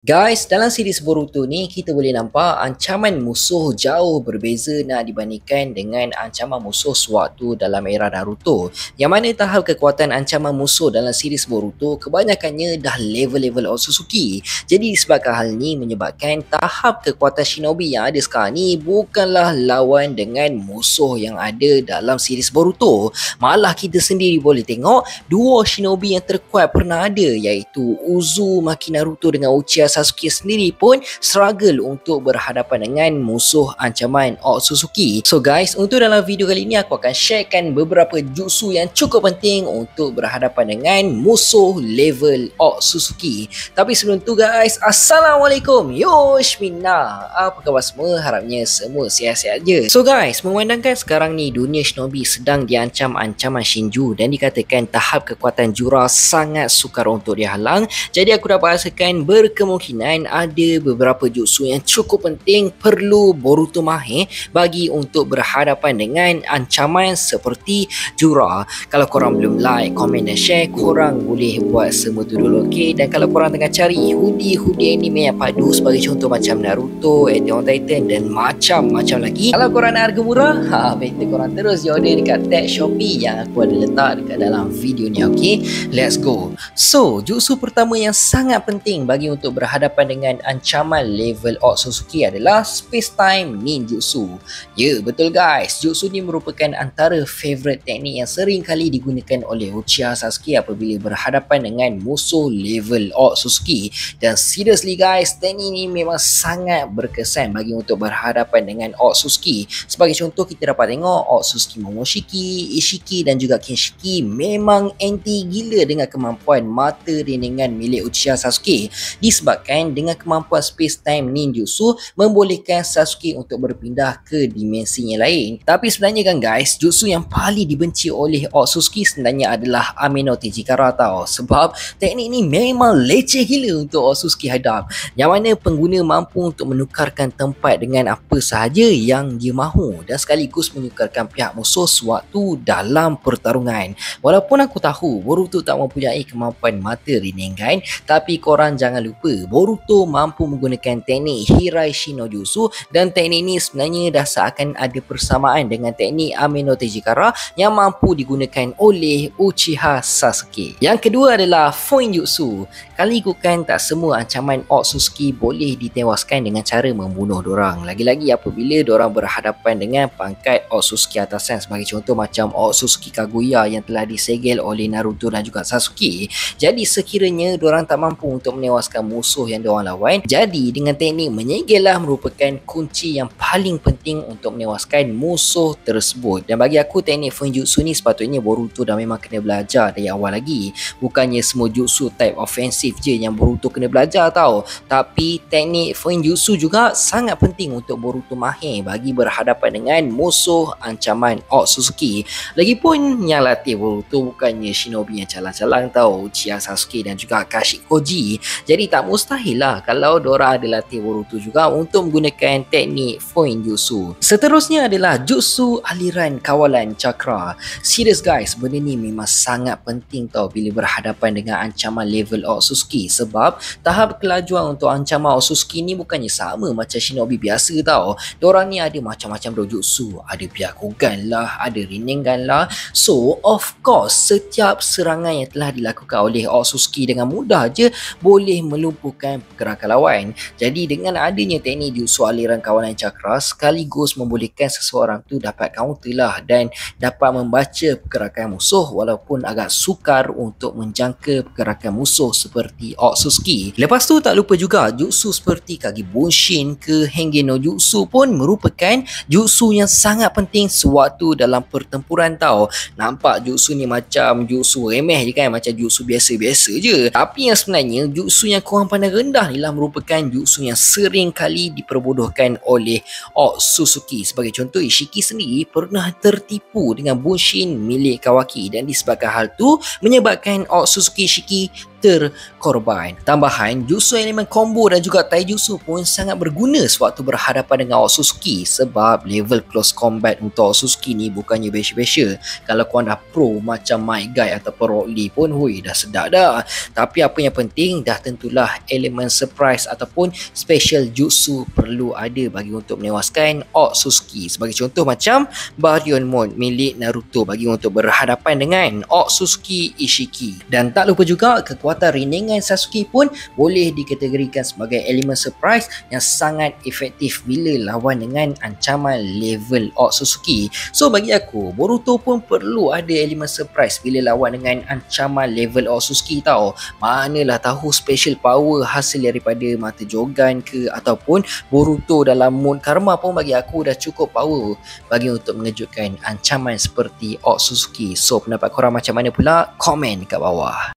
Guys, dalam series Boruto ni kita boleh nampak ancaman musuh jauh berbeza nak dibandingkan dengan ancaman musuh sewaktu dalam era Naruto. Yang mana tahap kekuatan ancaman musuh dalam series Boruto kebanyakannya dah level-level Otsutsuki. Jadi disebabkan hal ni menyebabkan tahap kekuatan shinobi yang ada sekarang ni bukanlah lawan dengan musuh yang ada dalam series Boruto. Malah kita sendiri boleh tengok dua shinobi yang terkuat pernah ada, iaitu Uzumaki Naruto dengan Uchiha Sasuke sendiri pun struggle untuk berhadapan dengan musuh ancaman Otsutsuki. So guys, untuk dalam video kali ini aku akan sharekan beberapa jutsu yang cukup penting untuk berhadapan dengan musuh level Otsutsuki. Tapi sebelum tu guys, Assalamualaikum, Yoshmina. Apa khabar semua? Harapnya semua sihat-sihat je. So guys, memandangkan sekarang ni dunia shinobi sedang diancam ancaman Shinju dan dikatakan tahap kekuatan Jura sangat sukar untuk dihalang. Jadi aku dapat rasakan berkemungkinan ada beberapa jutsu yang cukup penting perlu Boruto mahir bagi untuk berhadapan dengan ancaman seperti Jura. Kalau korang belum like, komen dan share, korang boleh buat semua tu dulu, okay? Dan kalau korang tengah cari hoodie anime yang padu sebagai contoh macam Naruto, Attack on Titan dan macam-macam lagi, kalau korang nak harga murah, better korang terus order dekat tag Shopee yang aku ada letak dekat dalam video ni, okay? Let's go. So, jutsu pertama yang sangat penting bagi untuk berhadapan dengan ancaman level Otsutsuki adalah Space Time Ninjutsu. Ya, betul guys. Jutsu ni merupakan antara favorite teknik yang sering kali digunakan oleh Uchiha Sasuke apabila berhadapan dengan musuh level Otsutsuki. Dan seriously guys, teknik ni memang sangat berkesan bagi untuk berhadapan dengan Otsutsuki. Sebagai contoh, kita dapat tengok Otsutsuki Momoshiki, Ishiki dan juga Kinshiki memang anti gila dengan kemampuan mata reningan milik Uchiha Sasuke. Disebabkan dengan kemampuan Space Time Ninjutsu membolehkan Sasuke untuk berpindah ke dimensi yang lain. Tapi sebenarnya kan guys, jutsu yang paling dibenci oleh Otsutsuki sebenarnya adalah Ame no Tejikara tau. Sebab teknik ni memang leceh gila untuk Otsutsuki hadap, yang mana pengguna mampu untuk menukarkan tempat dengan apa sahaja yang dia mahu dan sekaligus menukarkan pihak musuh sewaktu dalam pertarungan. Walaupun aku tahu Boruto tak mempunyai kemampuan mata reningan, tapi korang jangan lupa Boruto mampu menggunakan teknik Hiraishi no Jutsu, dan teknik ni sebenarnya dah seakan ada persamaan dengan teknik Ame no Tejikara yang mampu digunakan oleh Uchiha Sasuke. Yang kedua adalah Foin Jutsu. Kali ikutkan tak semua ancaman Otsutsuki boleh ditewaskan dengan cara membunuh dorang, lagi-lagi apabila dorang berhadapan dengan pangkat Otsutsuki atasan, sebagai contoh macam Otsutsuki Kaguya yang telah disegel oleh Naruto dan juga Sasuke. Jadi sekiranya dorang tak mampu untuk menewaskan musuh yang diorang lawan, jadi dengan teknik menyegel lah merupakan kunci yang paling penting untuk menewaskan musuh tersebut. Dan bagi aku teknik Fuinjutsu ni sepatutnya Boruto dah memang kena belajar dari awal lagi. Bukannya semua jutsu type offensive je yang Boruto kena belajar tau, tapi teknik Fuinjutsu juga sangat penting untuk Boruto mahir bagi berhadapan dengan musuh ancaman Otsutsuki. Lagipun yang latih Boruto bukannya shinobi yang calang-calang tau, Uchiha Sasuke dan juga Kashik Koji. Jadi tak mustahil lah kalau diorang ada latih Boruto juga untuk menggunakan teknik Fuinjutsu. Seterusnya adalah jutsu aliran kawalan cakra. Serius guys, benda ni memang sangat penting tau bila berhadapan dengan ancaman level Otsutsuki, sebab tahap kelajuan untuk ancaman Otsutsuki ni bukannya sama macam shinobi biasa tau. Diorang ni ada macam-macam dojutsu, ada Byakugan lah, ada Rinnegan lah. So of course setiap serangan yang telah dilakukan oleh Otsutsuki dengan mudah je boleh melumpuhkan pergerakan lawan. Jadi dengan adanya teknik jutsu aliran kawalan cakra sekaligus membolehkan seseorang tu dapat counter lah dan dapat membaca pergerakan musuh walaupun agak sukar untuk menjangka pergerakan musuh seperti Otsutsuki. Lepas tu tak lupa juga jutsu seperti Kage Bunshin ke Hengen no Jutsu pun merupakan jutsu yang sangat penting sewaktu dalam pertempuran tau. Nampak jutsu ni macam jutsu remeh je kan, macam jutsu biasa-biasa je, tapi yang sebenarnya jutsu yang korang pandang rendah ni lah merupakan jutsu yang sering kali diperbodohkan oleh Otsutsuki. Sebagai contoh, Ishiki sendiri pernah tertipu dengan Bunshin milik Kawaki, dan disebabkan hal tu menyebabkan Otsutsuki Ishiki terkorban. Tambahan, jutsu elemen combo dan juga taijutsu pun sangat berguna sewaktu berhadapan dengan Otsutsuki sebab level close combat untuk Otsutsuki ni bukannya biasa-biasa. Kalau korang dah pro macam My Guy ataupun Rock Lee pun dah sedap dah. Tapi apa yang penting dah tentulah elemen surprise ataupun special jutsu perlu ada bagi untuk menewaskan Otsutsuki. Sebagai contoh macam Baryon Mode milik Naruto bagi untuk berhadapan dengan Otsutsuki Ishiki. Dan tak lupa juga kekuatan rinengan Sasuke pun boleh dikategorikan sebagai elemen surprise yang sangat efektif bila lawan dengan ancaman level Otsutsuki. So bagi aku, Boruto pun perlu ada elemen surprise bila lawan dengan ancaman level Otsutsuki tau. Manalah tahu special power hasil daripada mata Jogan ke ataupun Boruto dalam mode karma pun bagi aku dah cukup power bagi untuk mengejutkan ancaman seperti Otsutsuki. So pendapat korang macam mana pula? Komen kat bawah.